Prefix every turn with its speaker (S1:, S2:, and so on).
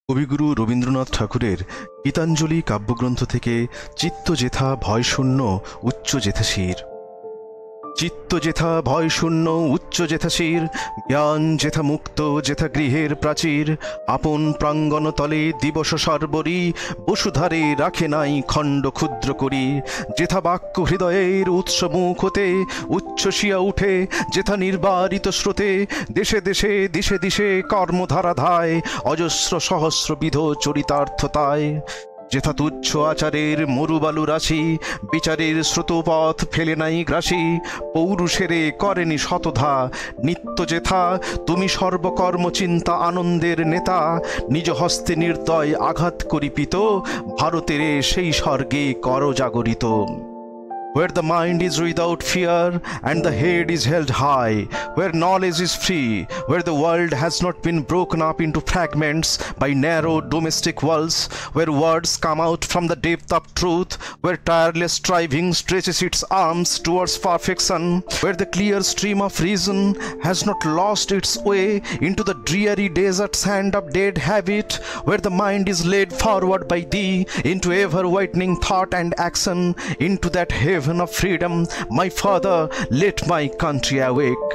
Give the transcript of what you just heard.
S1: কবিগুরু রবীন্দ্রনাথ ঠাকুরের গীতাঞ্জলি কাব্যগ্রন্থ থেকে চিত্তজেথা ভয়শূন্য উচ্চ জেথাশির। চিত্ত যেথা ভয় শূন্য উচ্চ জেথাশির, জ্ঞান যেথা মুক্ত যেথা গৃহের প্রাচীর, আপন প্রাঙ্গণ তলে দিবস সর্বরি, বসুধারে রাখে নাই খণ্ড ক্ষুদ্র করি। যেথা বাক্য হৃদয়ের উৎস মুখ হতে উচ্ছ্বসিয়া উঠে, যেথা নির্বারিত স্রোতে দেশে দেশে দিশে দিশে কর্মধারা ধায়, অজস্র সহস্রবিধ চরিতার্থতায়। যেথা তুচ্ছ আচারের মরুবালু রাশি, বিচারের স্রোতপথ ফেলে নাই গ্রাসী, পৌরুষেরে করেনি শতধা। নিত্য যেথা তুমি সর্বকর্ম চিন্তা আনন্দের নেতা, নিজ হস্তে নির্দয় আঘাত করিপিত, ভারতেরে সেই স্বর্গে কর জাগরিত। Where the mind is without fear and the head is held high, where knowledge is free, where the world has not been broken up into fragments by narrow domestic walls, where words come out from the depth of truth, where tireless striving stretches its arms towards perfection, where the clear stream of reason has not lost its way into the dreary desert sand of dead habit, where the mind is led forward by thee into ever-widening thought and action, into that heaven of freedom, my father, let my country awake.